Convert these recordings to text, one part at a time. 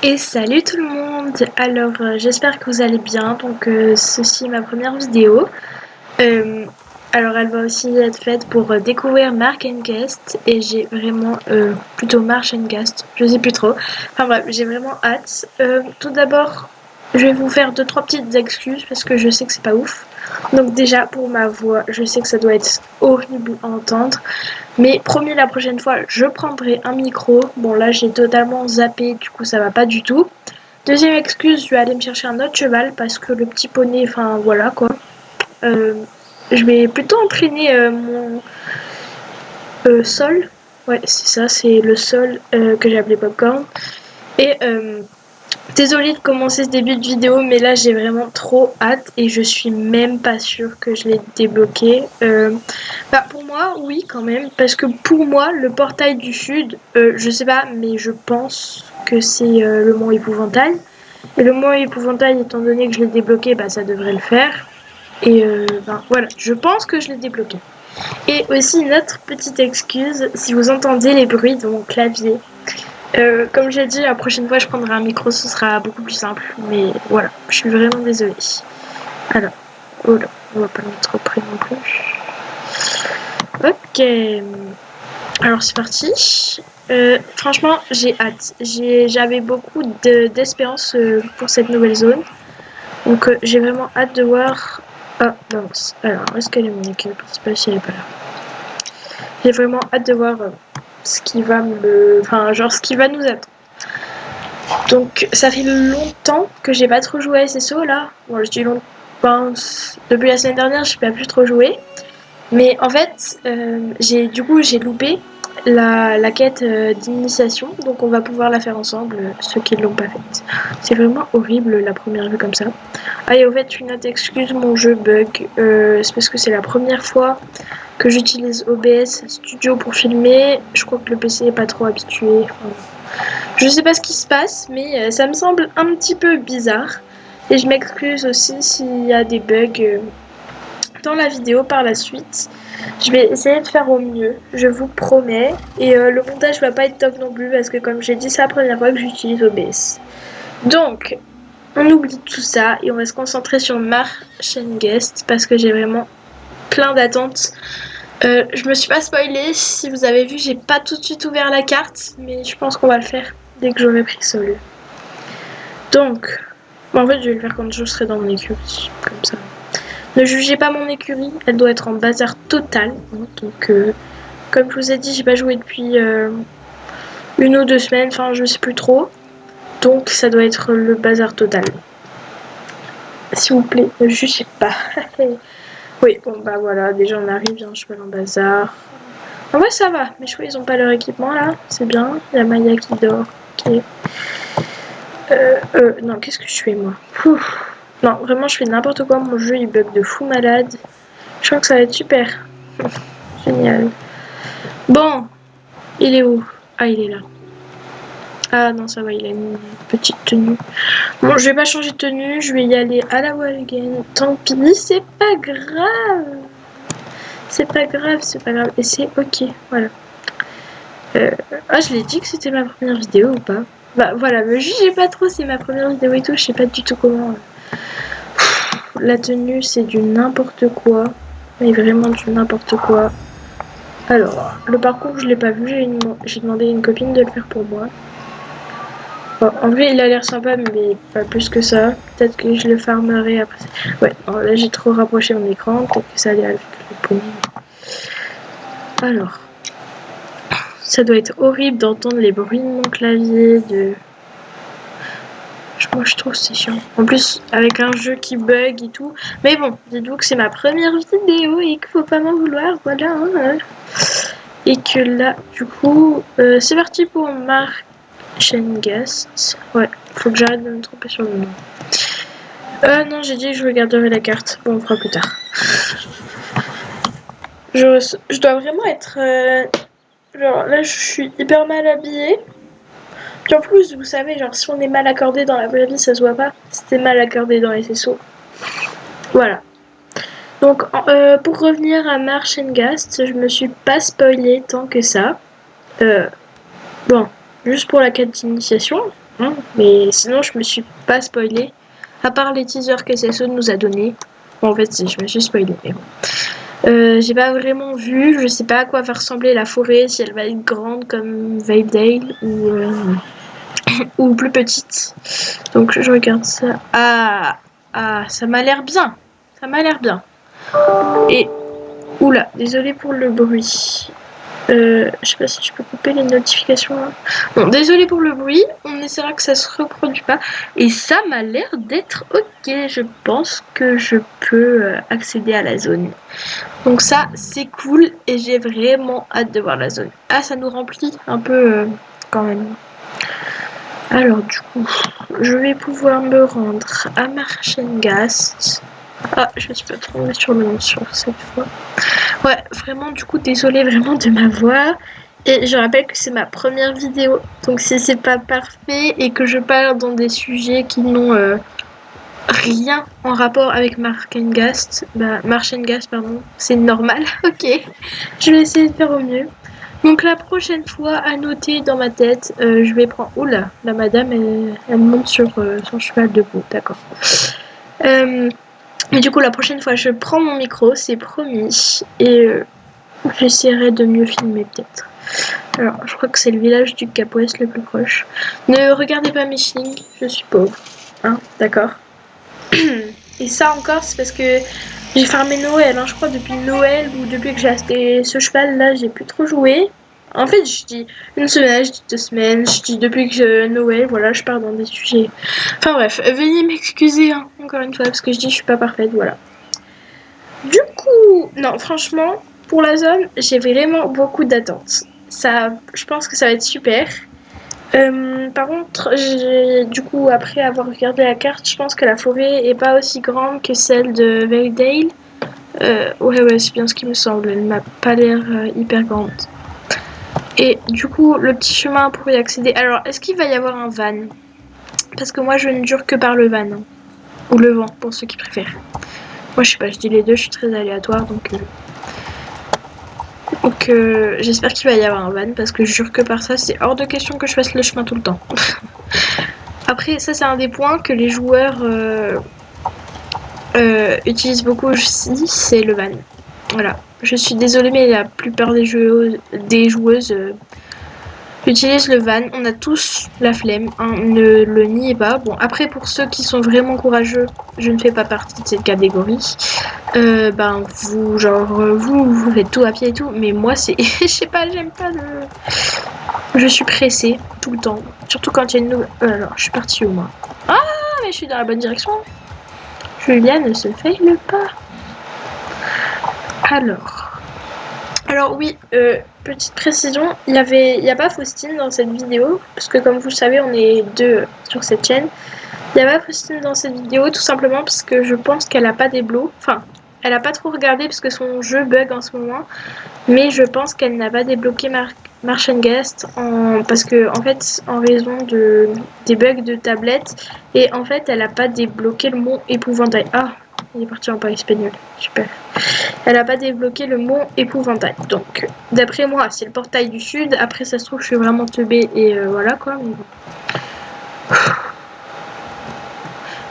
Et salut tout le monde! Alors j'espère que vous allez bien, donc ceci est ma première vidéo. Euh, alors elle va aussi être faite pour découvrir Mark Guest et j'ai vraiment, plutôt Marsh Guest, je sais plus trop. Enfin bref, j'ai vraiment hâte. Tout d'abord, je vais vous faire deux trois petites excuses parce que je sais que c'est pas ouf. Donc déjà pour ma voix, je sais que ça doit être horrible à entendre. Mais promis, la prochaine fois, je prendrai un micro. Bon, là, j'ai totalement zappé, du coup, ça va pas du tout. Deuxième excuse, je vais aller me chercher un autre cheval parce que le petit poney, enfin, voilà quoi. Euh, je vais plutôt entraîner mon sol. Ouais, c'est ça, c'est le sol que j'ai appelé Popcorn. Et désolée de commencer ce début de vidéo, mais là j'ai vraiment trop hâte et je suis même pas sûre que je l'ai débloqué. Bah pour moi, oui quand même, parce que pour moi, le portail du sud, je sais pas, mais je pense que c'est le mont épouvantail. Et le mont épouvantail, étant donné que je l'ai débloqué, bah ça devrait le faire. Et ben voilà, je pense que je l'ai débloqué. Et aussi une autre petite excuse, si vous entendez les bruits de mon clavier, comme j'ai dit, la prochaine fois je prendrai un micro, ce sera beaucoup plus simple. Mais voilà, je suis vraiment désolée. Alors, oh là, on va pas le mettre trop près non plus. Ok, alors c'est parti. Franchement, j'ai hâte. J'avais beaucoup d'espérance pour cette nouvelle zone. Donc j'ai vraiment hâte de voir. Ah, mince. Alors, est-ce qu'elle est mon équipe principale si elle est pas là? J'ai vraiment hâte de voir ce qui va me. Enfin, genre ce qui va nous attendre. Donc ça fait longtemps que j'ai pas trop joué à SSO là. Bon, je dis longtemps. Depuis la semaine dernière, j'ai pas pu trop jouer. Mais en fait, j'ai loupé la quête d'initiation, donc on va pouvoir la faire ensemble, ceux qui ne l'ont pas faite. C'est vraiment horrible la première vue comme ça. Ah et au fait, une autre excuse, mon jeu bug, c'est parce que c'est la première fois que j'utilise OBS Studio pour filmer. Je crois que le PC est pas trop habitué. Enfin, je sais pas ce qui se passe, mais ça me semble un petit peu bizarre. Et je m'excuse aussi s'il y a des bugs dans la vidéo par la suite. Je vais essayer de faire au mieux, je vous promets. Et le montage va pas être top non plus parce que comme j'ai dit, c'est la première fois que j'utilise OBS. Donc, on oublie tout ça et on va se concentrer sur Marsh Guest parce que j'ai vraiment plein d'attentes. Je me suis pas spoilée, si vous avez vu, j'ai pas tout de suite ouvert la carte, mais je pense qu'on va le faire dès que j'aurai pris Sol. Donc, en fait, je vais le faire quand je serai dans mon écurie, comme ça. Ne jugez pas mon écurie, elle doit être en bazar total. Donc, comme je vous ai dit, j'ai pas joué depuis une ou deux semaines, enfin, je sais plus trop. Donc, ça doit être le bazar total. S'il vous plaît, ne jugez pas. Oui, bon, bah voilà, déjà on arrive, j'ai un cheval en bazar. En vrai, ça va, mes chevaux ils ont pas leur équipement là, c'est bien. Il y a Maya qui dort. Ok. Non, qu'est-ce que je fais moi? Ouf. Non, vraiment, je fais n'importe quoi. Mon jeu il bug de fou malade. Je crois que ça va être super. Génial. Bon, il est où? Ah, il est là. Ah non, ça va, il a une petite tenue. Bon, je vais pas changer de tenue, je vais y aller à la Walgen. Tant pis, c'est pas grave. C'est pas grave, c'est pas grave. Et c'est ok, voilà. Ah, je l'ai dit que c'était ma première vidéo ou pas? Bah voilà, me jugez pas trop, c'est ma première vidéo et tout, je sais pas du tout comment. La tenue, c'est du n'importe quoi. Mais vraiment du n'importe quoi. Alors, le parcours, je l'ai pas vu, j'ai demandé à une copine de le faire pour moi. Bon, en vrai, il a l'air sympa, mais pas plus que ça. Peut-être que je le farmerai après. Ouais, alors là, j'ai trop rapproché mon écran, peut-être que ça allait avec le poney. Alors, ça doit être horrible d'entendre les bruits de mon clavier, moi je trouve que c'est chiant. En plus, avec un jeu qui bug et tout. Mais bon, dites-vous que c'est ma première vidéo et qu'il faut pas m'en vouloir, voilà. Hein. Et que là, du coup, c'est parti pour Mark Guest. Ouais, faut que j'arrête de me tromper sur le nom. Non, j'ai dit que je regarderai la carte. Bon, on fera plus tard. Je dois vraiment être... genre, là, je suis hyper mal habillée. Puis en plus, vous savez, genre, si on est mal accordé dans la vraie vie, ça se voit pas. Si t'es mal accordé dans les SSO. Voilà. Donc, pour revenir à Marsh Gast, je me suis pas spoilé tant que ça. Bon, juste pour la quête d'initiation. hein, mais sinon je me suis pas spoilée. À part les teasers que SSO nous a donnés. Bon, en fait, si, je me suis spoilée, mais bon. J'ai pas vraiment vu, je sais pas à quoi va ressembler la forêt, si elle va être grande comme Vibedale ou plus petite. Donc je regarde ça. Ah, ça m'a l'air bien. Ça m'a l'air bien. Et, oula, désolé pour le bruit. Je sais pas si je peux couper les notifications là. Bon, désolé pour le bruit, on essaiera que ça se reproduise pas. Et ça m'a l'air d'être ok, je pense que je peux accéder à la zone. Donc ça, c'est cool et j'ai vraiment hâte de voir la zone. Ah, ça nous remplit un peu quand même. Alors du coup, je vais pouvoir me rendre à Marchengast. Ah, je me suis pas trompée sur le nom sur cette fois. Ouais, vraiment, du coup, désolée vraiment de ma voix. Et je rappelle que c'est ma première vidéo. Donc si c'est pas parfait et que je parle dans des sujets qui n'ont rien en rapport avec Marchengast, pardon, c'est normal, ok. Je vais essayer de faire au mieux. Donc la prochaine fois, à noter dans ma tête, je vais prendre... Oula, la madame, elle monte sur son cheval debout, d'accord. Mais du coup, la prochaine fois, je prends mon micro, c'est promis. Et j'essaierai de mieux filmer, peut-être. Alors, je crois que c'est le village du Cap Ouest le plus proche. Ne regardez pas mes chignes, je suis pauvre. Hein, d'accord. Et ça encore, c'est parce que j'ai farmé Noël, hein, je crois, depuis Noël ou depuis que j'ai acheté ce cheval-là, j'ai plus trop joué. En fait, je dis une semaine, je dis 2 semaines, je dis depuis que Noël, voilà, je pars dans des sujets. Enfin bref, veuillez m'excuser, hein, encore une fois, parce que je dis je suis pas parfaite, voilà. Du coup, non, franchement, pour la zone, j'ai vraiment beaucoup d'attentes. Ça, je pense que ça va être super. Par contre, du coup, après avoir regardé la carte, je pense que la forêt est pas aussi grande que celle de Veildale. Ouais, c'est bien ce qui me semble. Elle m'a pas l'air hyper grande. Et du coup, le petit chemin pour y accéder. Alors, est-ce qu'il va y avoir un van? Parce que moi, je ne jure que par le van. Hein. Ou le vent, pour ceux qui préfèrent. Moi, je sais pas, je dis les deux, je suis très aléatoire, donc... j'espère qu'il va y avoir un van, parce que je jure que par ça, c'est hors de question que je fasse le chemin tout le temps. Après, ça c'est un des points que les joueurs utilisent beaucoup aussi, c'est le van. Voilà. Je suis désolée, mais la plupart des joueuses utilisent le van. On a tous la flemme, hein, ne le niez pas. Bon, après, pour ceux qui sont vraiment courageux, je ne fais pas partie de cette catégorie. Vous faites tout à pied et tout, mais moi, c'est... je sais pas, j'aime pas le... Je suis pressée tout le temps. Surtout quand il y a une nouvelle... alors, je suis partie où, moi? Ah, mais je suis dans la bonne direction. Julia ne se faille pas. Alors oui, petite précision, il y a pas Faustine dans cette vidéo, parce que comme vous le savez, on est deux sur cette chaîne. Il n'y a pas Faustine dans cette vidéo, tout simplement parce que je pense qu'elle a pas des blots. Enfin, elle a pas trop regardé parce que son jeu bug en ce moment. Mais je pense qu'elle n'a pas débloqué Marchengast parce que en fait, en raison des bugs de tablette, et en fait, elle a pas débloqué le mont épouvantail. Ah, il est parti en pas espagnol, super. Elle a pas débloqué le mont épouvantail. Donc, d'après moi, c'est le portail du sud. Après, ça se trouve, je suis vraiment teubée et voilà quoi. Mais bon.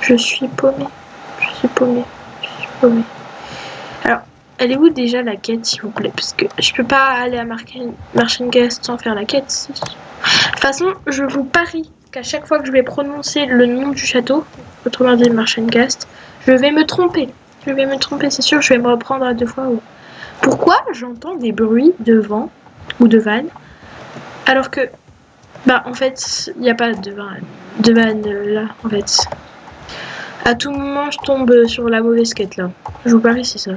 Je suis paumée. Alors, elle est où déjà la quête, s'il vous plaît? Parce que je peux pas aller à Marchengast sans faire la quête. De toute façon, je vous parie qu'à chaque fois que je vais prononcer le nom du château, autrement dit Marchengast, je vais me tromper. C'est sûr, je vais me reprendre à 2 fois. Pourquoi j'entends des bruits de vent ou de van alors que, en fait, il n'y a pas de van là, en fait. À tout moment, je tombe sur la mauvaise quête là. Je vous parie, c'est ça.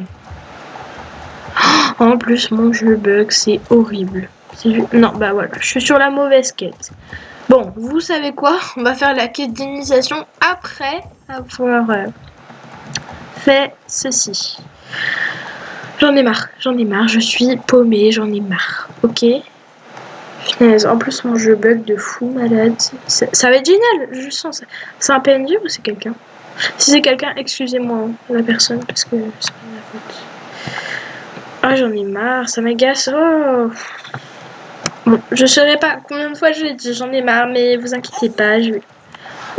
En plus, mon jeu bug, c'est horrible. Non, voilà, je suis sur la mauvaise quête. Bon, vous savez quoi? On va faire la quête d'initiation après avoir fait ceci. J'en ai marre, je suis paumée, j'en ai marre, ok? Punaise, en plus mon jeu bug de fou malade. Ça va être génial, je sens ça. C'est un PNJ ou c'est quelqu'un? Si c'est quelqu'un, excusez-moi la personne parce que c'est pas ma faute. Ah, j'en ai marre, ça m'agace. Oh. Bon, je saurais pas combien de fois je l'ai dit, j'en ai marre, mais vous inquiétez pas, je vais...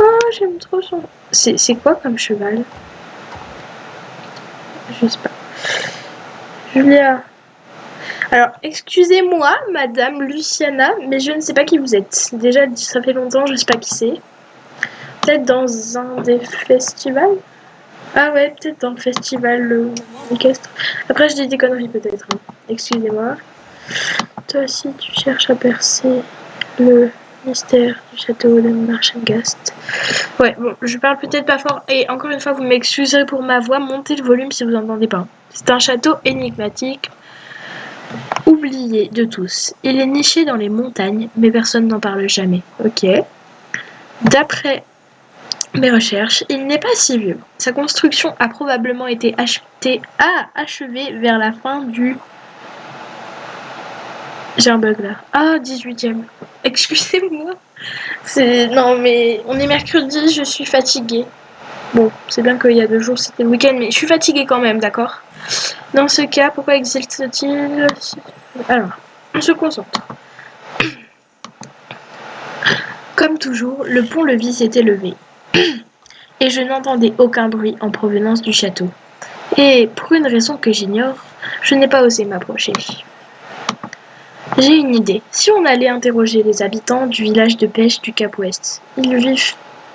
Oh, j'aime trop son... C'est quoi comme cheval? Je sais pas. Julia. Alors, excusez-moi, Madame Luciana, mais je ne sais pas qui vous êtes. Déjà, ça fait longtemps, je sais pas qui c'est. Peut-être dans un des festivals? Ah ouais, peut-être dans le festival équestre. Après, je dis des conneries peut-être. Hein. Excusez-moi. Toi aussi, tu cherches à percer le mystère du château de Marchengast. Ouais, bon, je parle peut-être pas fort. Et encore une fois, vous m'excuserez pour ma voix. Montez le volume si vous n'entendez pas. C'est un château énigmatique, oublié de tous. Il est niché dans les montagnes, mais personne n'en parle jamais. Ok. D'après mes recherches, il n'est pas si vieux. Sa construction a probablement été achevée vers la fin du... J'ai un bug là. Ah, 18e. Excusez-moi. Non, mais on est mercredi, je suis fatiguée. Bon, c'est bien qu'il y a 2 jours, c'était le week-end, mais je suis fatiguée quand même, d'accord? Dans ce cas, pourquoi existe-t-il... Alors, on se concentre. Comme toujours, le pont-levis s'était levé. Et je n'entendais aucun bruit en provenance du château. Et, pour une raison que j'ignore, je n'ai pas osé m'approcher. J'ai une idée. Si on allait interroger les habitants du village de pêche du Cap Ouest, ils vivent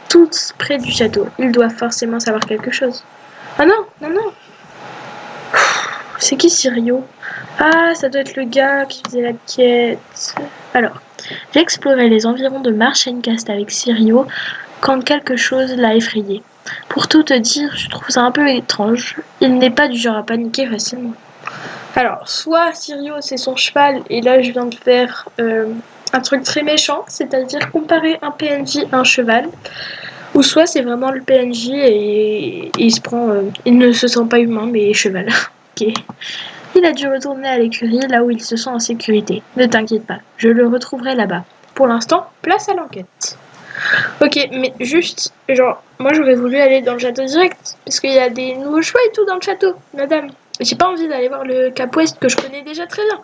tous près du château. Ils doivent forcément savoir quelque chose. Ah non, non, non. C'est qui Sirio? Ah, ça doit être le gars qui faisait la quête. Alors, j'ai exploré les environs de Marchengast avec Sirio quand quelque chose l'a effrayé. Pour tout te dire, je trouve ça un peu étrange. Il n'est pas du genre à paniquer facilement. Alors, soit Sirio c'est son cheval, et là je viens de faire un truc très méchant, c'est-à-dire comparer un PNJ à un cheval, ou soit c'est vraiment le PNJ et il se prend, il ne se sent pas humain mais cheval. Ok. Il a dû retourner à l'écurie là où il se sent en sécurité. Ne t'inquiète pas, je le retrouverai là-bas. Pour l'instant, place à l'enquête. Ok, mais juste, genre, moi j'aurais voulu aller dans le château direct, parce qu'il y a des nouveaux choix et tout dans le château, madame. J'ai pas envie d'aller voir le Cap Ouest que je connais déjà très bien.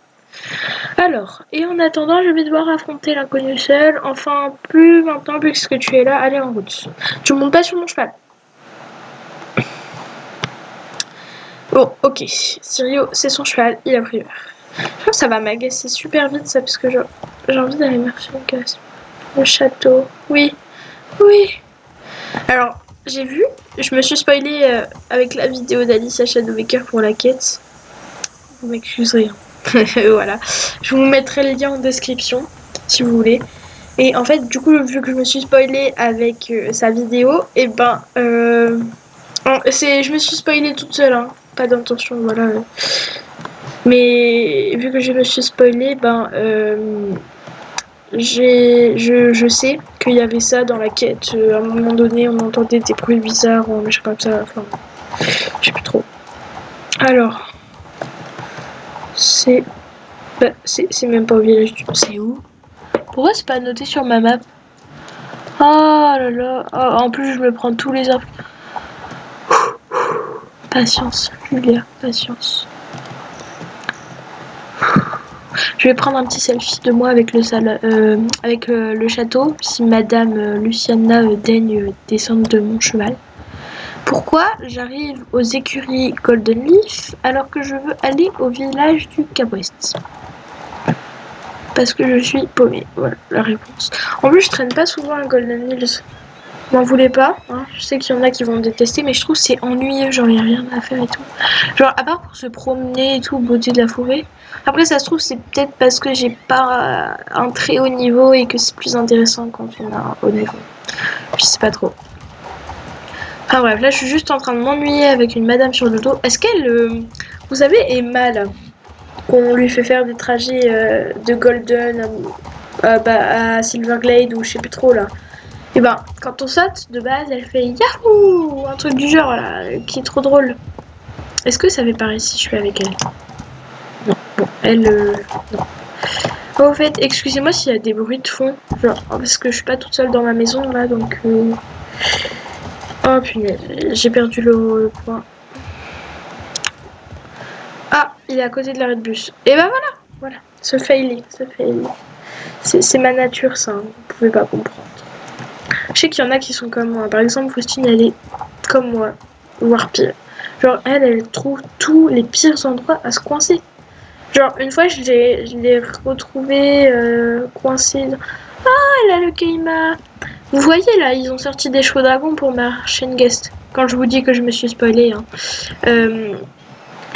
Alors, et en attendant, je vais devoir affronter l'inconnu seul. Enfin, plus maintenant, puisque tu es là, allez en route. Tu montes pas sur mon cheval. Bon, ok. Sirio, c'est son cheval, il a pris peur. Je crois que ça va m'agacer super vite, ça, parce que j'ai envie d'aller marcher en casse. Le château. Oui, oui. Alors, j'ai vu, je me suis spoilée avec la vidéo d'Alicia Shadowmaker pour la quête. Vous m'excuserez. Voilà. Je vous mettrai le lien en description, si vous voulez. Et en fait, du coup, vu que je me suis spoilée avec sa vidéo, et ben... je me suis spoilée toute seule, hein. Pas d'intention, voilà. Mais vu que je me suis spoilée, ben... je sais qu'il y avait ça dans la quête. À un moment donné, on entendait des bruits bizarres, ou machin comme ça. Enfin, je sais plus trop. Alors, c'est même pas au village du... C'est où? Pourquoi c'est pas noté sur ma map? Oh là là. Oh, en plus, je me prends tous les infos. Patience, Julia, patience. Je vais prendre un petit selfie de moi avec le château, si Madame Luciana daigne descendre de mon cheval. Pourquoi j'arrive aux écuries Golden Leaf alors que je veux aller au village du Cap Ouest? Parce que je suis paumée, voilà la réponse. En plus, je traîne pas souvent à Golden Hills. M'en voulez pas, hein. Je sais qu'il y en a qui vont me détester, mais je trouve que c'est ennuyeux, genre y a rien à faire et tout. Genre, à part pour se promener et tout, beauté de la forêt. Après, ça se trouve, c'est peut-être parce que j'ai pas un très haut niveau et que c'est plus intéressant quand on a un haut niveau. Je sais pas trop. Enfin bref, là je suis juste en train de m'ennuyer avec une madame sur le dos. Est-ce qu'elle... vous savez, Emma là, qu'on lui fait faire des trajets de Golden à Silverglade ou je sais plus trop là. Et ben, quand on saute, de base, elle fait Yahoo! Un truc du genre, là, qui est trop drôle. Est-ce que ça fait pareil si je suis avec elle? Non, bon, elle... non. Oh, au fait, excusez-moi s'il y a des bruits de fond. Genre, parce que je suis pas toute seule dans ma maison, là, donc... Oh, punaise, j'ai perdu le point. Ah, il est à côté de l'arrêt de bus. Et ben voilà, voilà, se failli. C'est ma nature, ça, hein. Vous pouvez pas comprendre. Je sais qu'il y en a qui sont comme moi. Par exemple, Faustine, elle est comme moi, voire pire. Genre, elle trouve tous les pires endroits à se coincer. Genre, une fois, je l'ai retrouvée coincée. Ah, elle a le Keima. Vous voyez, là, ils ont sorti des chevaux dragons pour ma chaîne guest. Quand je vous dis que je me suis spoilée, hein.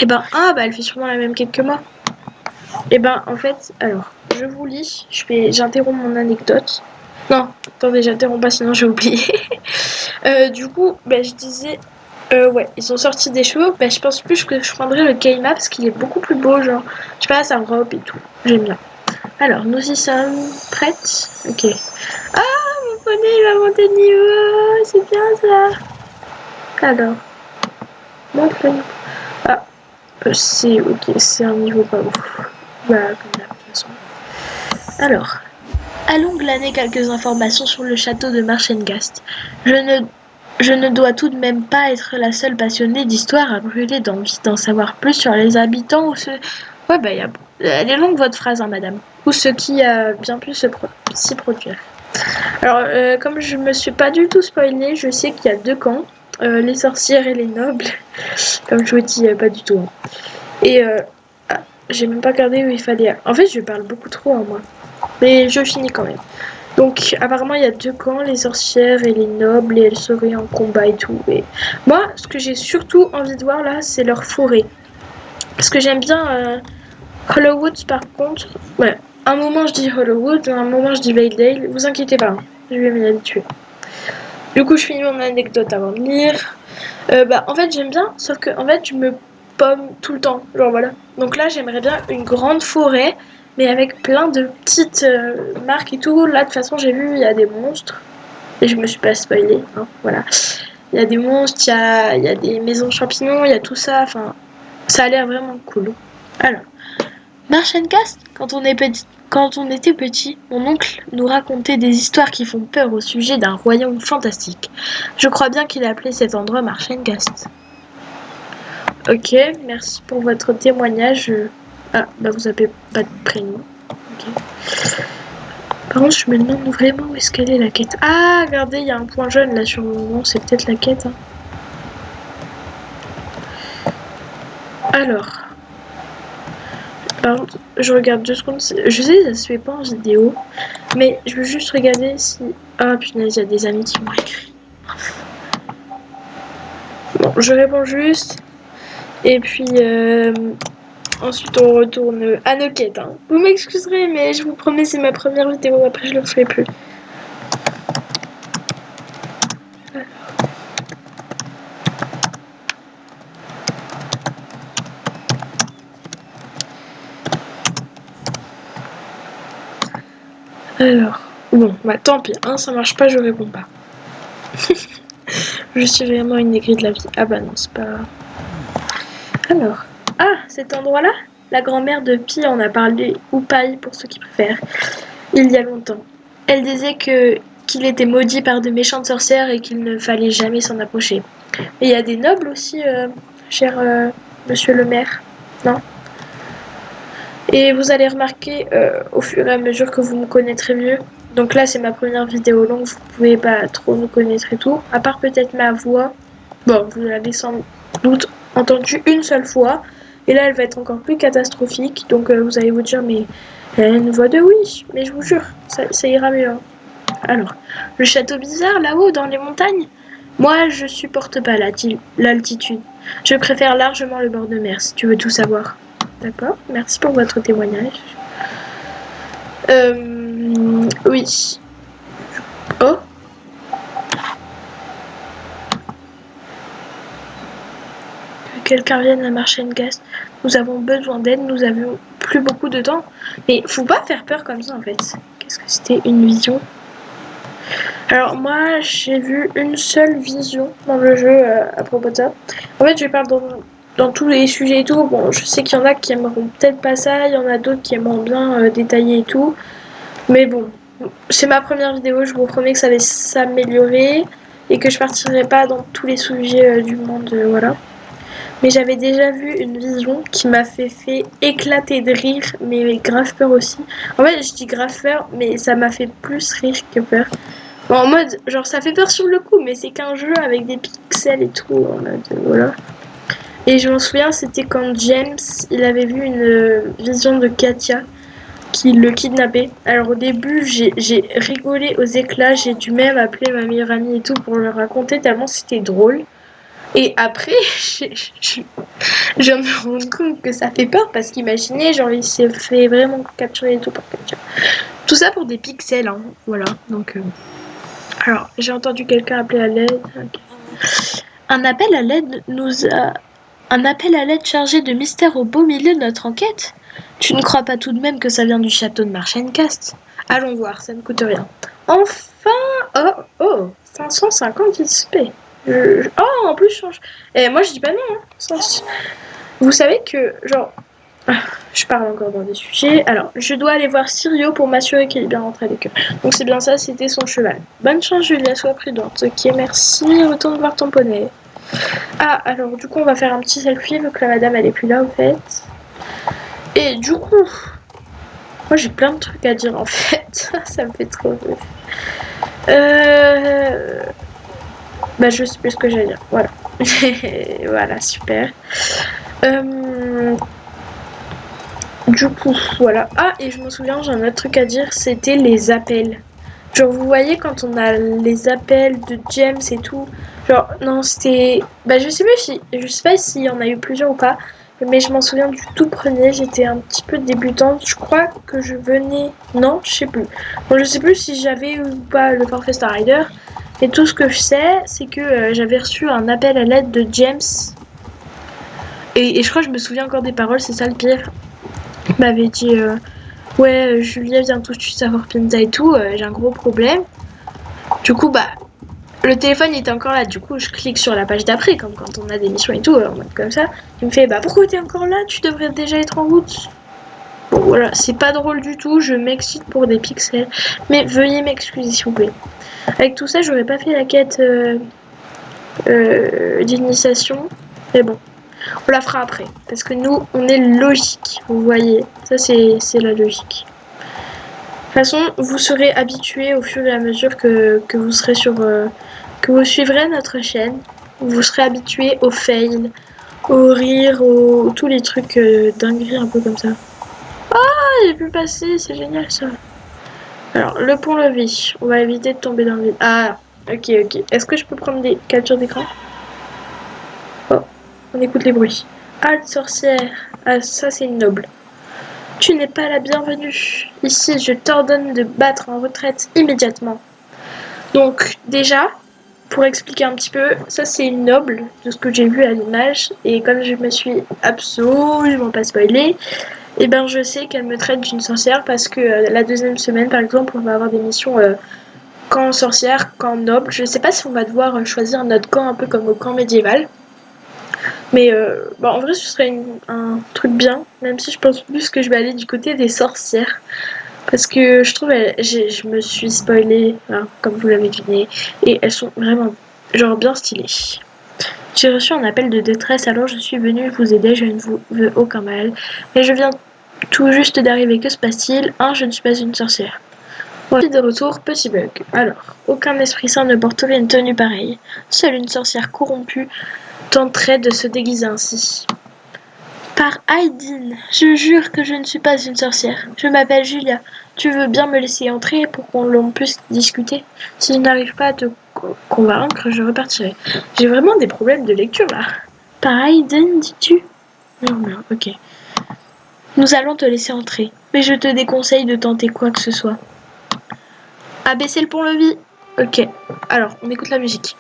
Et ben, elle fait sûrement la même quête que moi. Et ben, en fait, alors, je vous lis. J'interromps mon anecdote. Non, attendez, j'interromps pas, sinon j'ai oublié. Du coup, je disais, ouais, ils ont sorti des chevaux. Je pense plus que je prendrais le Keima parce qu'il est beaucoup plus beau, genre, je sais pas, sa robe et tout. J'aime bien. Alors, nous y sommes prêtes. Ok. Ah, mon poney, il va monter de niveau. C'est bien ça. Alors, montre-nous. Ah, c'est ok, c'est un niveau pas ouf. Comme là, de toute façon. Alors, allons glaner quelques informations sur le château de Marchengast. Je ne dois tout de même pas être la seule passionnée d'histoire à brûler d'envie d'en savoir plus sur les habitants ou ceux... Ouais, elle est longue votre phrase, hein, madame. Ou ce qui a bien pu s'y produire. Alors, comme je me suis pas du tout spoilée, je sais qu'il y a deux camps, les sorcières et les nobles. Comme je vous dis, pas du tout. Hein. Et j'ai même pas regardé où il fallait... En fait, je parle beaucoup trop, hein, moi. Mais je finis quand même. Donc, apparemment, il y a deux camps, les sorcières et les nobles, et elles seraient en combat et tout. Et moi, ce que j'ai surtout envie de voir, là, c'est leur forêt. Parce que j'aime bien Hollowwoods, par contre. Ouais, un moment, je dis Hollowwoods, un moment, je dis Valedale. Vous inquiétez pas, hein, je vais m'y habituer. Du coup, je finis mon anecdote avant de lire. En fait, j'aime bien, sauf que, en fait, je me pomme tout le temps. Genre, voilà. Donc là, j'aimerais bien une grande forêt, mais avec plein de petites marques et tout. Là, de toute façon, j'ai vu, il y a des monstres. Et je me suis pas spoilée, hein, voilà. Il y a des monstres, il y a des maisons champignons, il y a tout ça. Enfin, ça a l'air vraiment cool. Alors, Marchengast, quand on était petit, mon oncle nous racontait des histoires qui font peur au sujet d'un royaume fantastique. Je crois bien qu'il appelait cet endroit Marchengast. Ok, merci pour votre témoignage. Ah, vous avez pas de prénom. Ok. Par contre, je me demande vraiment où est-ce qu'elle est la quête. Ah, regardez, il y a un point jaune là sur le moment, c'est peut-être la quête. Hein. Alors. Par contre, je regarde 2 secondes. Je sais que ça se fait pas en vidéo, mais je veux juste regarder si... Ah punaise, il y a des amis qui m'ont écrit. Bon, je réponds juste. Et puis, ensuite on retourne à nos quêtes. Hein. Vous m'excuserez, mais je vous promets, c'est ma première vidéo. Après, je le ferai plus. Alors, bon, tant pis, hein, ça marche pas, je réponds pas. Je suis vraiment une aigrie de la vie. Ah bah non, c'est pas... Alors, cet endroit-là, la grand-mère de Pi en a parlé, ou Paille pour ceux qui préfèrent, il y a longtemps. Elle disait qu'il était maudit par de méchantes sorcières et qu'il ne fallait jamais s'en approcher. Et il y a des nobles aussi, cher monsieur le maire, non? Et vous allez remarquer au fur et à mesure que vous me connaîtrez mieux. Donc là, c'est ma première vidéo longue, vous pouvez pas trop me connaître et tout. À part peut-être ma voix. Bon, vous l'avez sans doute entendue une seule fois. Et là, elle va être encore plus catastrophique. Donc vous allez vous dire, mais elle a une voix de oui. Mais je vous jure, ça ira mieux. Hein. Alors, le château bizarre, là-haut, dans les montagnes. Moi, je supporte pas l'altitude. Je préfère largement le bord de mer, si tu veux tout savoir. D'accord, merci pour votre témoignage. Oui. Oh. Que quelqu'un vienne à Marchengast. Nous avons besoin d'aide, nous avons plus beaucoup de temps. Mais faut pas faire peur comme ça en fait. Qu'est-ce que c'était une vision? Alors moi, j'ai vu une seule vision dans le jeu à propos de ça. En fait, je parle dans tous les sujets et tout. Bon, je sais qu'il y en a qui aimeront peut-être pas ça, il y en a d'autres qui aimeront bien détailler et tout. Mais bon, c'est ma première vidéo, je vous promets que ça va s'améliorer et que je partirai pas dans tous les sujets du monde, voilà. Mais j'avais déjà vu une vision qui m'a fait éclater de rire, mais grave peur aussi. En fait, je dis grave peur, mais ça m'a fait plus rire que peur. Bon, en mode, genre, ça fait peur sur le coup, mais c'est qu'un jeu avec des pixels et tout, en mode, voilà. Et je m'en souviens, c'était quand James, il avait vu une vision de Katia qui le kidnappait. Alors au début, j'ai rigolé aux éclats, j'ai dû même appeler ma meilleure amie et tout pour le raconter tellement c'était drôle. Et après, je viens de me rendre compte que ça fait peur parce qu'imaginez, genre il s'est fait vraiment capturer et tout par Katia. Tout ça pour des pixels, hein, voilà. Donc, alors j'ai entendu quelqu'un appeler à l'aide. Ok. Un appel à l'aide nous a Un appel à l'aide chargé de mystère au beau milieu de notre enquête? Tu ne crois pas tout de même que ça vient du château de Marchencast? Allons voir, ça ne coûte rien. Enfin. Oh 550 XP. Oh, en plus, je change. Et moi, je dis pas non. Vous savez que, genre. Je parle encore dans des sujets. Alors, je dois aller voir Sirio pour m'assurer qu'il est bien rentré avec eux. Donc, c'est bien ça, c'était son cheval. Bonne chance, Julia, sois prudente. Ok, merci. Retourne voir ton poney. Ah, alors du coup, on va faire un petit selfie vu que la madame elle est plus là, au fait. Et du coup, moi j'ai plein de trucs à dire en fait. Ça me fait trop rire. Bah, je sais plus ce que j'allais dire. Voilà. Voilà, super. Du coup, voilà. Ah, et je me souviens, j'ai un autre truc à dire, c'était les appels. Genre, vous voyez, quand on a les appels de James et tout, genre, non, c'était... Bah, je sais pas s'il y en a eu plusieurs ou pas, mais je m'en souviens du tout premier, j'étais un petit peu débutante, je crois que je venais... Non, je sais plus. Bon, je sais plus si j'avais ou pas le forfait Star Rider, et tout ce que je sais, c'est que j'avais reçu un appel à l'aide de James, et je crois que je me souviens encore des paroles, c'est ça le pire. Il m'avait dit... Ouais, Julia vient tout de suite savoir Pinza et tout, j'ai un gros problème. Du coup, bah, le téléphone était encore là, du coup, je clique sur la page d'après, comme quand on a des missions et tout, en mode comme ça. Il me fait, bah, pourquoi t'es encore là? Tu devrais déjà être en route. Bon, voilà, c'est pas drôle du tout, je m'excite pour des pixels. Mais veuillez m'excuser, s'il vous plaît. Avec tout ça, j'aurais pas fait la quête d'initiation. Mais bon, on la fera après. Parce que nous, on est logique, vous voyez. Ça, c'est la logique. De toute façon, vous serez habitués au fur et à mesure que vous serez que vous suivrez notre chaîne. Vous serez habitués aux fails, aux rires, aux tous les trucs dingueries un peu comme ça. Ah, j'ai pu passer, c'est génial ça. Alors, le pont-levis, on va éviter de tomber dans le vide. Ah, ok. Est-ce que je peux prendre des captures d'écran? Oh, on écoute les bruits. Halte sorcière. Ah, ça c'est une noble. Tu n'es pas la bienvenue. Ici, je t'ordonne de battre en retraite immédiatement. Donc, déjà, pour expliquer un petit peu, ça c'est une noble de ce que j'ai vu à l'image. Et comme je me suis absolument pas spoilée, et ben je sais qu'elle me traite d'une sorcière parce que la deuxième semaine, par exemple, on va avoir des missions camp sorcière, camp noble. Je sais pas si on va devoir choisir notre camp un peu comme au camp médiéval. Mais bah, en vrai, ce serait un truc bien, même si je pense plus que je vais aller du côté des sorcières. Parce que je trouve, je me suis spoilée, hein, comme vous l'avez deviné, et elles sont vraiment, genre, bien stylées. J'ai reçu un appel de détresse, alors je suis venue vous aider, je ne vous veux aucun mal. Mais je viens tout juste d'arriver, que se passe-t-il? Je ne suis pas une sorcière. Voici de retour, petit bug. Alors, aucun esprit saint ne porterait une tenue pareille. Seule une sorcière corrompue tenterait de se déguiser ainsi. Par Aydin, je jure que je ne suis pas une sorcière. Je m'appelle Julia. Tu veux bien me laisser entrer pour qu'on puisse discuter? Si je n'arrive pas à te convaincre, je repartirai. J'ai vraiment des problèmes de lecture là. Par Aydin, dis-tu? Non, ok. Nous allons te laisser entrer, mais je te déconseille de tenter quoi que ce soit. Abaisser le pont-levis. Ok. Alors, on écoute la musique.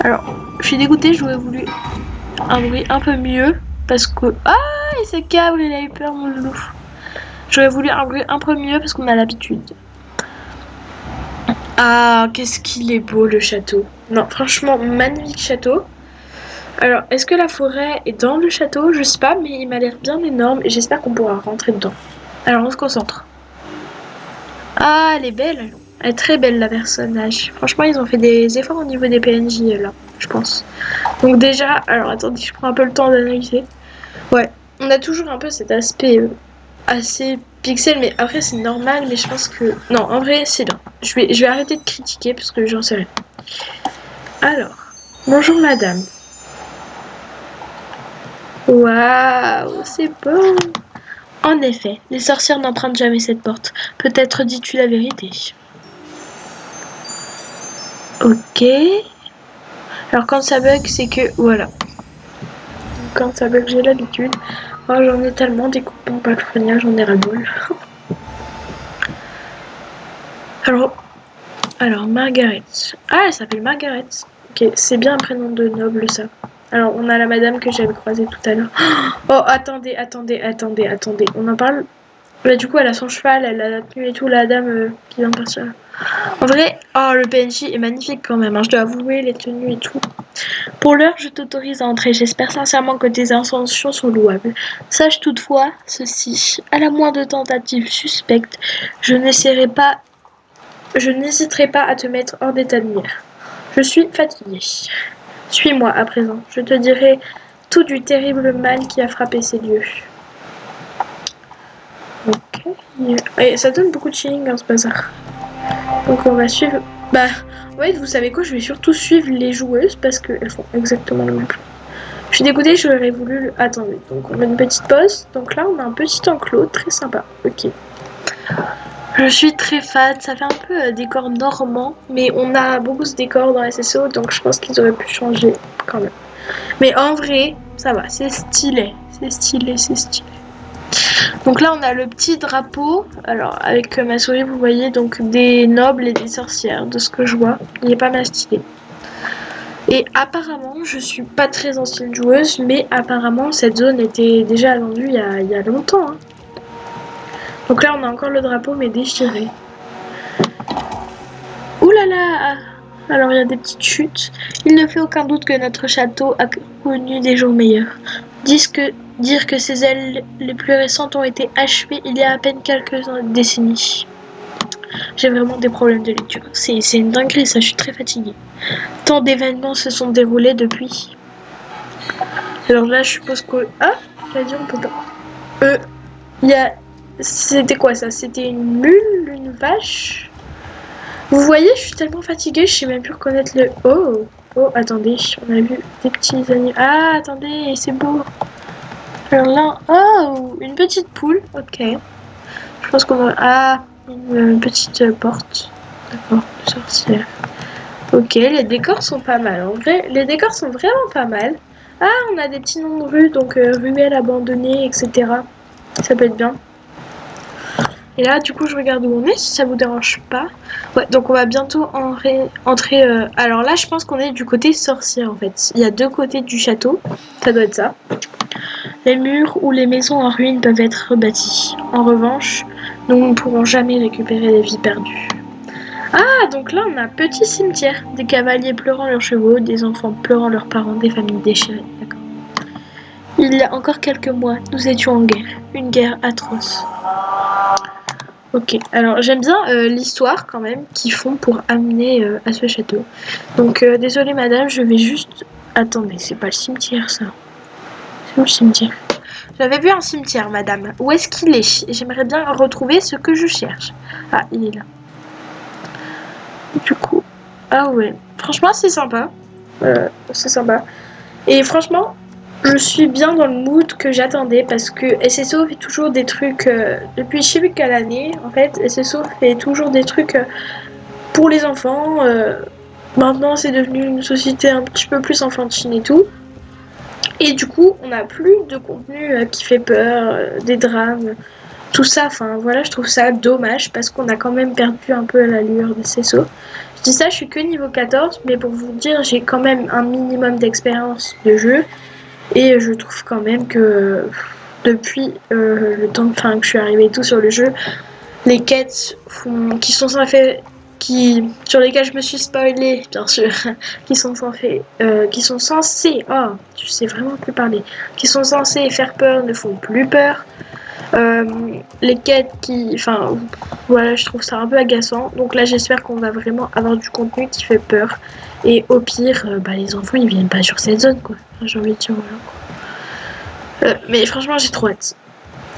Alors, je suis dégoûtée, j'aurais voulu un bruit un peu mieux parce que... Ah, il se câble, il a eu peur, mon loulou. J'aurais voulu un bruit un peu mieux parce qu'on a l'habitude. Ah, qu'est-ce qu'il est beau le château. Non, franchement, magnifique château. Alors, est-ce que la forêt est dans le château? Je sais pas, mais il m'a l'air bien énorme et j'espère qu'on pourra rentrer dedans. Alors, on se concentre. Ah, elle est belle. Elle est très belle, la personnage. Franchement, ils ont fait des efforts au niveau des PNJ, là. je pense. Donc déjà, alors attendez, je prends un peu le temps d'analyser. Ouais, on a toujours un peu cet aspect assez pixel, mais après c'est normal, mais je pense que... Non, en vrai, c'est bien. Je vais arrêter de critiquer parce que j'en sais rien. Alors, bonjour madame. Waouh, c'est beau. En effet, les sorcières n'empruntent jamais cette porte. Peut-être dis-tu la vérité. Ok. Alors quand ça bug, c'est que... Voilà. Quand ça bug, j'ai l'habitude. Oh, j'en ai tellement des coupons palefreniens, j'en ai ras-le-bol. Alors, Margaret. Ah, elle s'appelle Margaret. Ok, c'est bien un prénom de noble, ça. Alors, on a la madame que j'avais croisée tout à l'heure. Oh, attendez. On en parle. Bah, du coup, elle a son cheval, elle a la tenue et tout, la dame qui vient de partir. En vrai, oh, le PNJ est magnifique quand même, hein, je dois avouer, les tenues et tout. Pour l'heure, je t'autorise à entrer. J'espère sincèrement que tes intentions sont louables. Sache toutefois ceci. À la moindre tentative suspecte, je n'hésiterai pas à te mettre hors d'état de nuire. Je suis fatiguée. Suis-moi à présent. Je te dirai tout du terrible mal qui a frappé ces lieux. Ok. Et ça donne beaucoup de chilling dans ce bazar. Donc on va suivre... Bah, ouais, vous savez quoi, je vais surtout suivre les joueuses parce qu'elles font exactement le même plan. Je suis dégoûtée, j'aurais voulu... Attendez, donc on met une petite pause. Donc là, on a un petit enclos, très sympa. Ok. Je suis très fan, ça fait un peu décor normand, mais on a beaucoup ce décor dans SSO, donc je pense qu'ils auraient pu changer quand même. Mais en vrai, ça va, c'est stylé. Donc là, on a le petit drapeau. Alors, avec ma souris, vous voyez donc des nobles et des sorcières, de ce que je vois. Il est pas mal stylé. Et apparemment, je suis pas très ancienne joueuse, mais apparemment, cette zone était déjà vendue il y a longtemps. Hein. Donc là, on a encore le drapeau, mais déchiré. Ouh là là! Alors, il y a des petites chutes. Il ne fait aucun doute que notre château a connu des jours meilleurs. Dire que ses ailes les plus récentes ont été achevées il y a à peine quelques décennies. J'ai vraiment des problèmes de lecture. C'est une dinguerie, ça, je suis très fatiguée. Tant d'événements se sont déroulés depuis. Alors là, je suppose que... Ah, j'allais dire, on peut pas. Il y a... C'était quoi ça? C'était une mule, une vache? Vous voyez, je suis tellement fatiguée, je sais même plus reconnaître le... Oh, oh, attendez, on a vu des petits animaux. Ah, attendez, c'est beau. Alors là, oh, une petite poule, ok. Je pense qu'on va... Ah, une petite porte. D'accord, sorcière. Ok, les décors sont pas mal. En vrai, les décors sont vraiment pas mal. Ah, on a des petits noms de rues, donc ruelles abandonnées, etc. Ça peut être bien. Et là, du coup, je regarde où on est, si ça vous dérange pas. Ouais, donc on va bientôt entrer... Alors là, je pense qu'on est du côté sorcière, en fait. Il y a deux côtés du château. Ça doit être ça. Les murs ou les maisons en ruine peuvent être rebâtis. En revanche, nous ne pourrons jamais récupérer les vies perdues. Ah, donc là, on a un petit cimetière. Des cavaliers pleurant leurs chevaux, des enfants pleurant leurs parents, des familles déchirées. D'accord. Il y a encore quelques mois, nous étions en guerre. Une guerre atroce. Ok, alors j'aime bien l'histoire quand même qu'ils font pour amener à ce château. Donc désolée madame, je vais juste... Attendez, c'est pas le cimetière ça. C'est où le cimetière? J'avais vu un cimetière madame. Où est-ce qu'il est? J'aimerais bien retrouver ce que je cherche. Ah, il est là. Du coup... Ah ouais, franchement c'est sympa. C'est sympa. Et franchement, je suis bien dans le mood que j'attendais parce que SSO fait toujours des trucs depuis je sais plus quelle année en fait. SSO fait toujours des trucs pour les enfants. Maintenant, c'est devenu une société un petit peu plus enfantine et tout. Et du coup, on n'a plus de contenu qui fait peur, des drames, tout ça. Enfin voilà, je trouve ça dommage parce qu'on a quand même perdu un peu la lueur de SSO. Je dis ça, je suis que niveau 14, mais pour vous dire, j'ai quand même un minimum d'expérience de jeu. Et je trouve quand même que depuis le temps que je suis arrivée et tout sur le jeu, les quêtes qui sont censées, sur lesquelles je me suis spoilée, bien sûr, qui sont censées, oh, je sais vraiment plus parler, qui sont censées faire peur ne font plus peur. Les quêtes qui... Enfin, voilà, je trouve ça un peu agaçant. Donc là, j'espère qu'on va vraiment avoir du contenu qui fait peur. Et au pire, les enfants, ils viennent pas sur cette zone, quoi. Enfin, j'ai envie de dire, voilà, quoi. Mais franchement, j'ai trop hâte.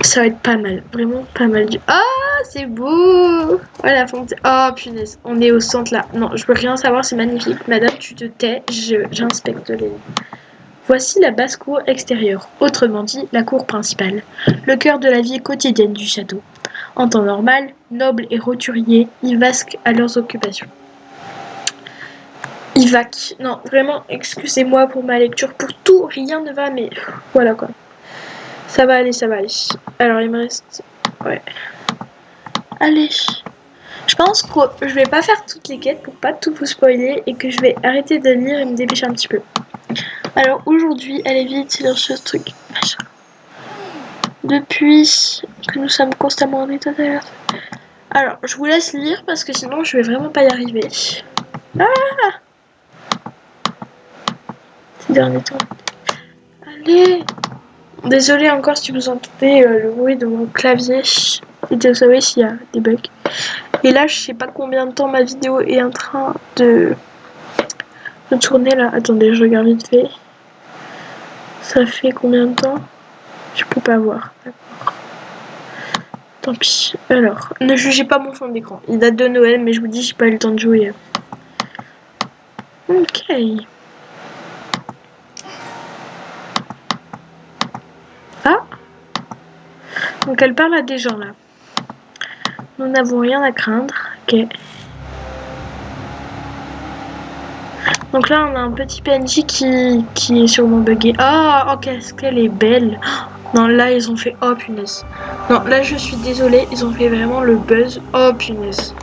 Ça va être pas mal. Vraiment pas mal. Ah, c'est beau. Ouais, la fontaine. Oh, punaise. On est au centre, là. Non, je veux rien savoir, c'est magnifique. Madame, tu te tais. J'inspecte les... Voici la basse-cour extérieure, autrement dit la cour principale, le cœur de la vie quotidienne du château. En temps normal, nobles et roturiers y vasquent à leurs occupations. Ivac. Non, vraiment, excusez-moi pour ma lecture. Pour tout, rien ne va, mais voilà quoi. Ça va aller, ça va aller. Alors, il me reste... Ouais. Allez. Je pense que je vais pas faire toutes les quêtes pour pas tout vous spoiler et que je vais arrêter de lire et me dépêcher un petit peu. Alors aujourd'hui, elle est vite silencieuse truc. Machin. Depuis que nous sommes constamment en état d'alerte. Alors, je vous laisse lire parce que sinon je vais vraiment pas y arriver. Ah, ces derniers temps. Allez. Désolée encore si vous entendez le bruit de mon clavier. Et désolée s'il y a des bugs. Et là, je sais pas combien de temps ma vidéo est en train de tourner là. Attendez, je regarde vite fait. Ça fait combien de temps? Je peux pas voir. D'accord. Tant pis. Alors, ne jugez pas mon fond d'écran. Il date de Noël, mais je vous dis, j'ai pas eu le temps de jouer. Ok. Ah. Donc elle parle à des gens là. Nous n'avons rien à craindre. Ok. Donc là, on a un petit PNJ qui est sûrement bugué. Ah, oh, qu'est-ce qu'elle est belle. Non, là, ils ont fait... Oh, punaise. Non, là, je suis désolée. Ils ont fait vraiment le buzz. Oh, punaise.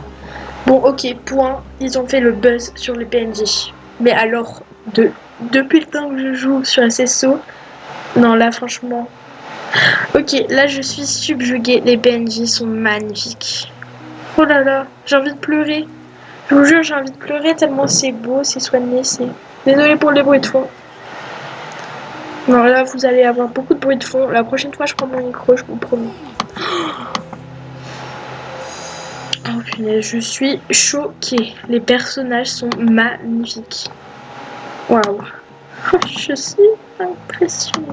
Bon, ok, point. Ils ont fait le buzz sur les PNJ. Mais alors, depuis le temps que je joue sur SSO, non, là, franchement... Ok, là, je suis subjuguée. Les PNJ sont magnifiques. Oh là là, j'ai envie de pleurer. Je vous jure, j'ai envie de pleurer tellement c'est beau, c'est soigné, c'est... Désolée pour les bruits de fond. Non, là, vous allez avoir beaucoup de bruit de fond. La prochaine fois, je prends mon micro, je vous promets. Oh punaise, je suis choquée. Les personnages sont magnifiques. Waouh. Je suis impressionnée.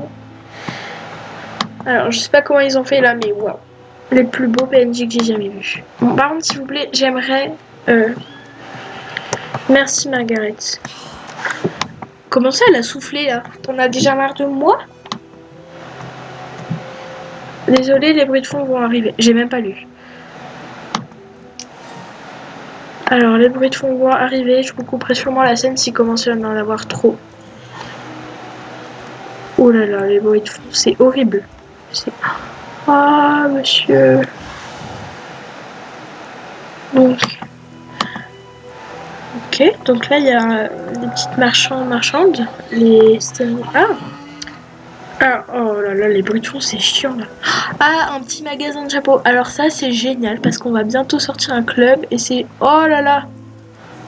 Alors, je sais pas comment ils ont fait là, mais waouh. Les plus beaux PNJ que j'ai jamais vus. Bon, par contre, s'il vous plaît, j'aimerais... Merci, Margaret. Comment ça, elle a soufflé là? T'en as déjà marre de moi? Désolée, les bruits de fond vont arriver. J'ai même pas lu. Alors, les bruits de fond vont arriver. Je vous couperai sûrement la scène s'il commence à en avoir trop. Oh là là, les bruits de fond, c'est horrible. C'est... Ah, monsieur. Donc... Ok, donc là, il y a des petites marchandes. Les... Ah, oh là là, les bruits de fond, c'est chiant là. Ah, un petit magasin de chapeaux. Alors ça, c'est génial parce qu'on va bientôt sortir un club et c'est... Oh là là,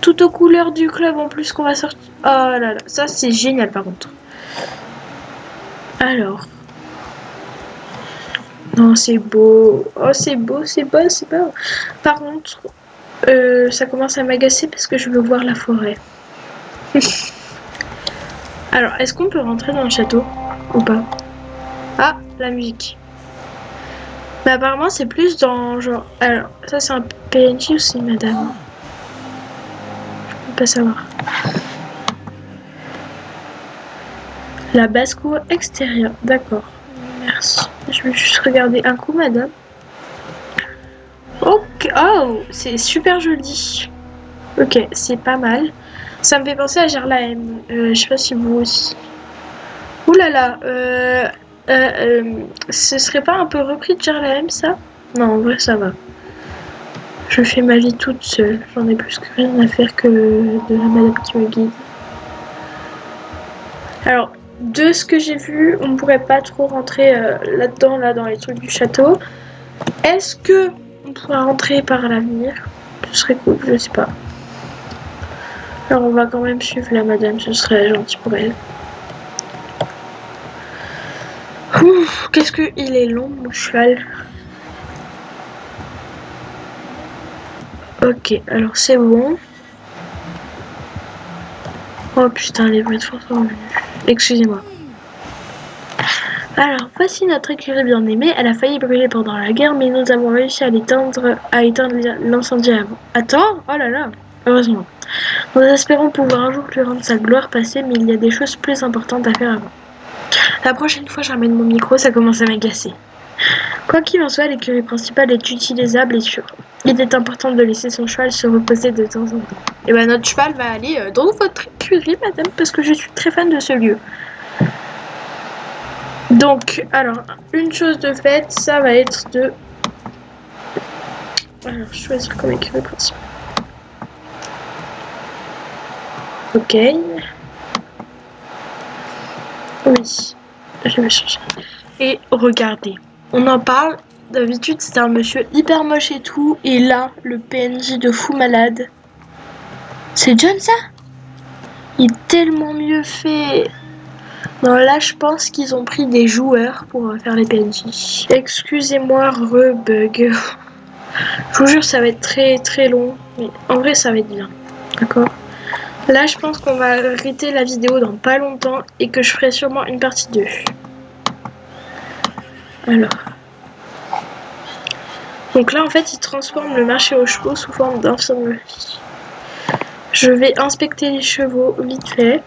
tout aux couleurs du club en plus qu'on va sortir. Oh là là, ça c'est génial par contre. Alors... Non, c'est beau. Oh, c'est beau, c'est beau, c'est beau. Par contre, ça commence à m'agacer parce que je veux voir la forêt. Alors, est-ce qu'on peut rentrer dans le château ou pas? Ah, la musique. Mais apparemment, c'est plus dans genre... Alors, ça c'est un PNJ ou c'est une madame? Je peux pas savoir. La basse-cour extérieure, d'accord. Merci. Je vais juste regarder un coup, madame. Ok, oh, c'est super joli. Ok, c'est pas mal. Ça me fait penser à Gerlaem. Je sais pas si vous aussi. Ouh là là, ce serait pas un peu repris de Gerlaem ça? Non, en vrai ça va. Je fais ma vie toute seule. J'en ai plus que rien à faire que de la madame qui me guide. Alors, de ce que j'ai vu, on ne pourrait pas trop rentrer là-dedans, là, dans les trucs du château. Est-ce que on pourrait rentrer par l'avenir? Ce serait cool, je sais pas. Alors, on va quand même suivre la madame, ce serait gentil pour elle. Ouf, qu'est-ce qu'il est long mon cheval. Ok, alors c'est bon. Oh putain, les bruits de force sont venus. Excusez-moi. Alors, voici notre écurie bien aimée. Elle a failli brûler pendant la guerre, mais nous avons réussi à éteindre l'incendie avant. Attends, oh là là, heureusement. Nous espérons pouvoir un jour lui rendre sa gloire passée, mais il y a des choses plus importantes à faire avant. La prochaine fois, je ramène mon micro, ça commence à m'agacer. Quoi qu'il en soit, l'écurie principale est utilisable et sûre. Il est important de laisser son cheval se reposer de temps en temps. Et ben notre cheval va aller dans votre écurie, madame, parce que je suis très fan de ce lieu. Donc, alors, une chose de faite, ça va être de... Alors, choisir comme écurie principale. Ok. Oui, je vais changer. Et regardez, on en parle. D'habitude, c'était un monsieur hyper moche et tout. Et là, le PNJ de fou malade. C'est John, ça? Il est tellement mieux fait. Non, là, je pense qu'ils ont pris des joueurs pour faire les PNJ. Excusez-moi, rebug. Je vous jure, ça va être très très long. Mais en vrai, ça va être bien. D'accord? Là, je pense qu'on va arrêter la vidéo dans pas longtemps et que je ferai sûrement une partie 2. Alors. Donc là, en fait, ils transforment le marché aux chevaux sous forme d'infirmerie. Je vais inspecter les chevaux vite fait.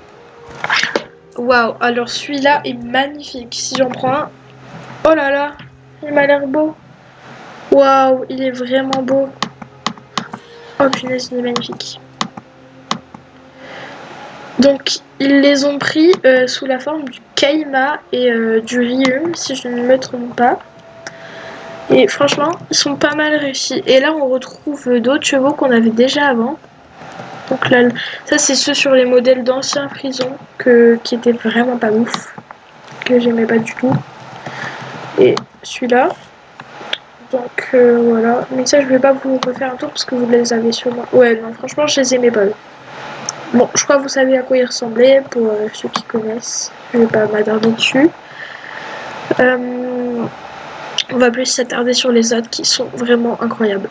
Waouh, alors celui-là est magnifique. Si j'en prends un... Oh là là, il m'a l'air beau. Waouh, il est vraiment beau. Oh punaise, il est magnifique. Donc, ils les ont pris sous la forme du Kaima et du Ryum, si je ne me trompe pas. Et franchement, ils sont pas mal réussis. Et là, on retrouve d'autres chevaux qu'on avait déjà avant. Donc là, ça c'est ceux sur les modèles d'anciens prisons qui étaient vraiment pas ouf, que j'aimais pas du tout. Et celui-là. Donc voilà. Mais ça, je vais pas vous refaire un tour parce que vous les avez sûrement. Ouais, non, franchement, je les aimais pas. Bon, je crois que vous savez à quoi ils ressemblaient pour ceux qui connaissent. Je vais pas m'attarder dessus. On va plus s'attarder sur les autres qui sont vraiment incroyables.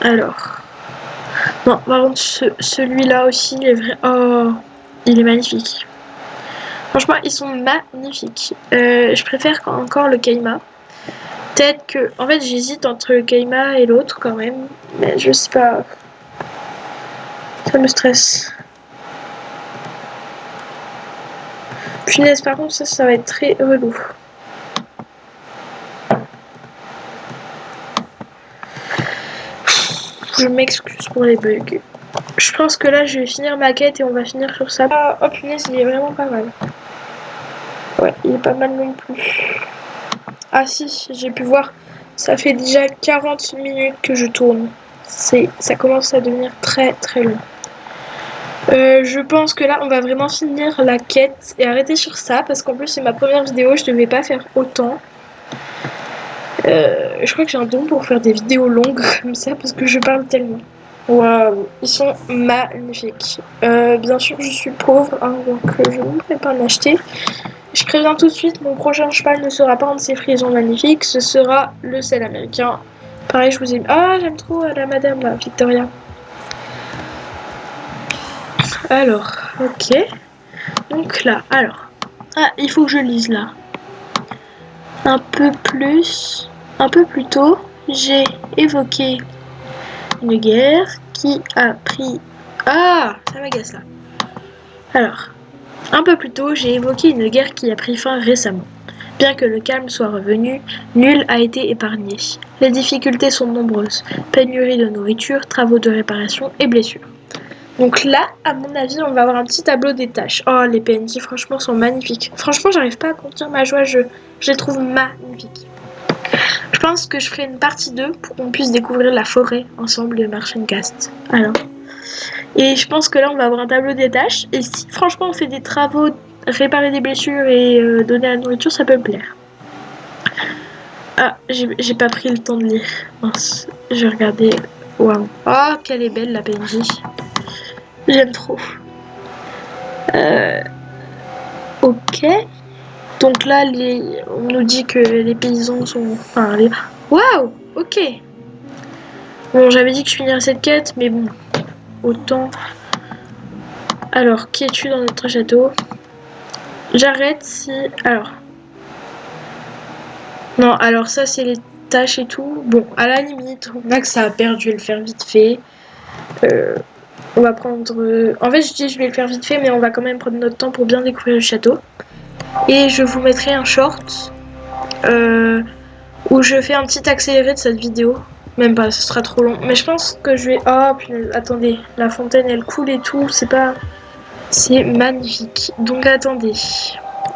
Alors. Non, par contre, celui-là aussi, il est vrai. Oh, il est magnifique. Franchement, ils sont magnifiques. Je préfère encore le Kaima. Peut-être que... En fait, j'hésite entre le Kaima et l'autre quand même. Mais je sais pas. Ça me stresse. Punaise, par contre, ça va être très relou. Je m'excuse pour les bugs. Je pense que là, je vais finir ma quête et on va finir sur ça. Ah, oh punaise, il est vraiment pas mal. Ouais, il est pas mal non plus. Ah si, j'ai pu voir. Ça fait déjà 40 minutes que je tourne. Ça commence à devenir très très long. Je pense que là, on va vraiment finir la quête et arrêter sur ça. Parce qu'en plus, c'est ma première vidéo, je devais pas faire autant. Je crois que j'ai un don pour faire des vidéos longues comme ça parce que je parle tellement. Waouh, ils sont magnifiques. Bien sûr, je suis pauvre, hein, donc je ne pourrais pas m'acheter. Je préviens tout de suite, mon prochain cheval ne sera pas un de ces frisons magnifiques, ce sera le sel américain. Pareil, je vous aime. Ah, j'aime trop la madame là, Victoria. Alors, ok. Donc là, alors. Ah, il faut que je lise là. Un peu plus tôt, j'ai évoqué une guerre qui a pris... Ah, ça m'agace là. Alors, un peu plus tôt, j'ai évoqué une guerre qui a pris fin récemment. Bien que le calme soit revenu, nul a été épargné. Les difficultés sont nombreuses. Pénurie de nourriture, travaux de réparation et blessures. Donc là, à mon avis, on va avoir un petit tableau des tâches. Oh, les PNJ, franchement, sont magnifiques. Franchement, j'arrive pas à contenir ma joie, je les trouve magnifiques. Je pense que je ferai une partie 2 pour qu'on puisse découvrir la forêt ensemble de Marchencast. Alors. Et je pense que là, on va avoir un tableau des tâches. Et si franchement, on fait des travaux, réparer des blessures et donner la nourriture, ça peut me plaire. Ah, j'ai pas pris le temps de lire. Mince, je vais regarder. Waouh. Oh, qu'elle est belle, la PNJ. J'aime trop. Ok. Donc là, on nous dit que les paysans sont... Enfin, les... Waouh! Ok. Bon, j'avais dit que je finirais cette quête, mais bon, autant... Alors, qui es-tu dans notre château? J'arrête si... Alors... Non, alors ça, c'est les tâches et tout. Bon, à la limite, on a que ça à perdre, je vais le faire vite fait. On va prendre... En fait, je dis je vais le faire vite fait, mais on va quand même prendre notre temps pour bien découvrir le château. Et je vous mettrai un short où je fais un petit accéléré de cette vidéo. Même pas, ce sera trop long. Mais je pense que je vais... Oh, punaise, attendez. La fontaine, elle coule et tout. C'est pas... C'est magnifique. Donc, attendez.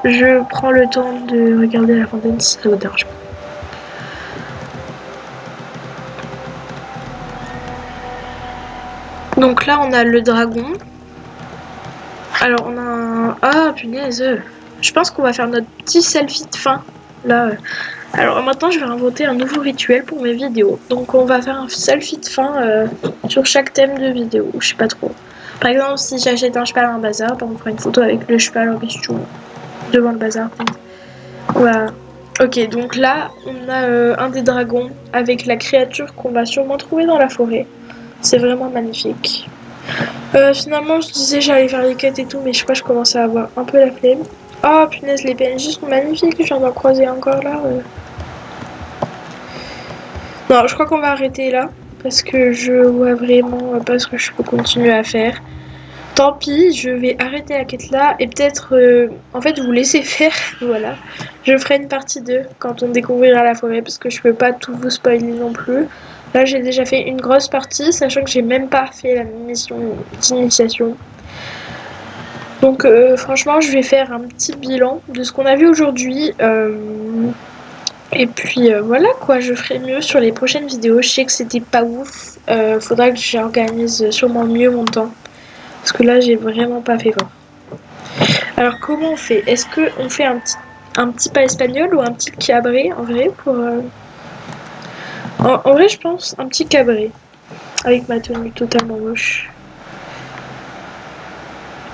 Je prends le temps de regarder la fontaine si ça vous dérange pas. Donc là, on a le dragon. Alors, on a un... Ah, punaise. Je pense qu'on va faire notre petit selfie de fin. Là. Alors, maintenant, je vais inventer un nouveau rituel pour mes vidéos. Donc, on va faire un selfie de fin sur chaque thème de vidéo. Je sais pas trop. Par exemple, si j'achète un cheval à un bazar, on fera une photo avec le cheval en question devant le bazar. Voilà. Ok, donc là, on a un des dragons avec la créature qu'on va sûrement trouver dans la forêt. C'est vraiment magnifique. Finalement, je disais j'allais faire les quêtes et tout, mais je crois que je commençais à avoir un peu la flemme. Oh punaise, les PNJ sont magnifiques, je viens d'en croiser encore là. Non, je crois qu'on va arrêter là, parce que je vois vraiment pas ce que je peux continuer à faire. Tant pis, je vais arrêter la quête là, et peut-être, en fait, vous laisser faire, voilà. Je ferai une partie 2 quand on découvrira la forêt, parce que je peux pas tout vous spoiler non plus. Là, j'ai déjà fait une grosse partie, sachant que j'ai même pas fait la mission d'initiation. Donc franchement, je vais faire un petit bilan de ce qu'on a vu aujourd'hui. Et puis voilà quoi, je ferai mieux sur les prochaines vidéos. Je sais que c'était pas ouf. Faudra que j'organise sûrement mieux mon temps. Parce que là, j'ai vraiment pas fait fort. Alors comment on fait? Est-ce qu'on fait un petit pas espagnol ou un petit cabré en vrai pour... En vrai, je pense un petit cabré. Avec ma tenue totalement moche.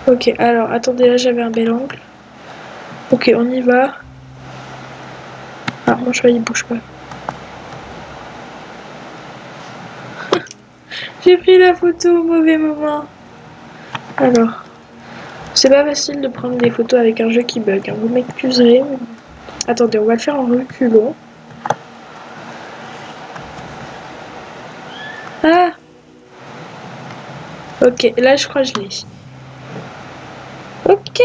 Ok, alors attendez, là j'avais un bel angle. Ok, on y va. Ah, mon cheval il bouge pas. J'ai pris la photo au mauvais moment. Alors, c'est pas facile de prendre des photos avec un jeu qui bug. Hein. Vous m'excuserez. Mais... Attendez, on va le faire en reculant. Ah! Ok, là je crois que je l'ai. Ok!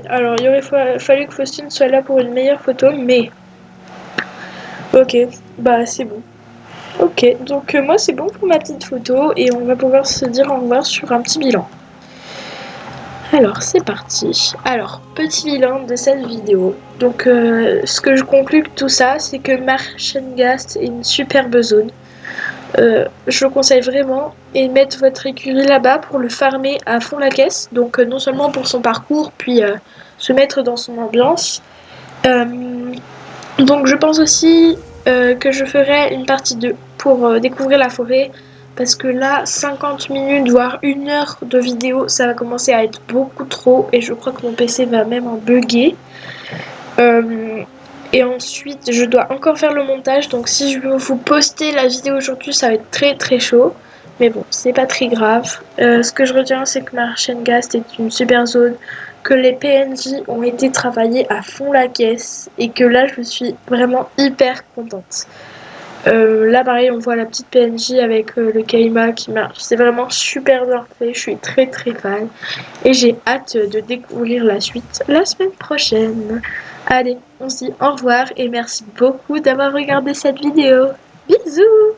Alors, il aurait fallu que Faustine soit là pour une meilleure photo, mais... Ok, bah c'est bon. Ok, donc moi c'est bon pour ma petite photo et on va pouvoir se dire au revoir sur un petit bilan. Alors c'est parti. Alors, petit bilan de cette vidéo. Donc ce que je conclus de tout ça, c'est que Marchengast est une superbe zone. Je le conseille vraiment et mettre votre écurie là-bas pour le farmer à fond la caisse. Donc non seulement pour son parcours, puis se mettre dans son ambiance. Donc je pense aussi que je ferai une partie 2 pour découvrir la forêt. Parce que là, 50 minutes, voire 1 heure de vidéo, ça va commencer à être beaucoup trop. Et je crois que mon PC va même en bugger. Et ensuite, je dois encore faire le montage. Donc si je veux vous poster la vidéo aujourd'hui, ça va être très très chaud. Mais bon, c'est pas très grave. Ce que je retiens, c'est que Marchengast est une super zone. Que les PNJ ont été travaillés à fond la caisse. Et que là, je suis vraiment hyper contente. Là pareil on voit la petite PNJ avec le Kaima qui marche, c'est vraiment super bien fait, je suis très très fan et j'ai hâte de découvrir la suite la semaine prochaine. Allez, on se dit au revoir et merci beaucoup d'avoir regardé cette vidéo. Bisous!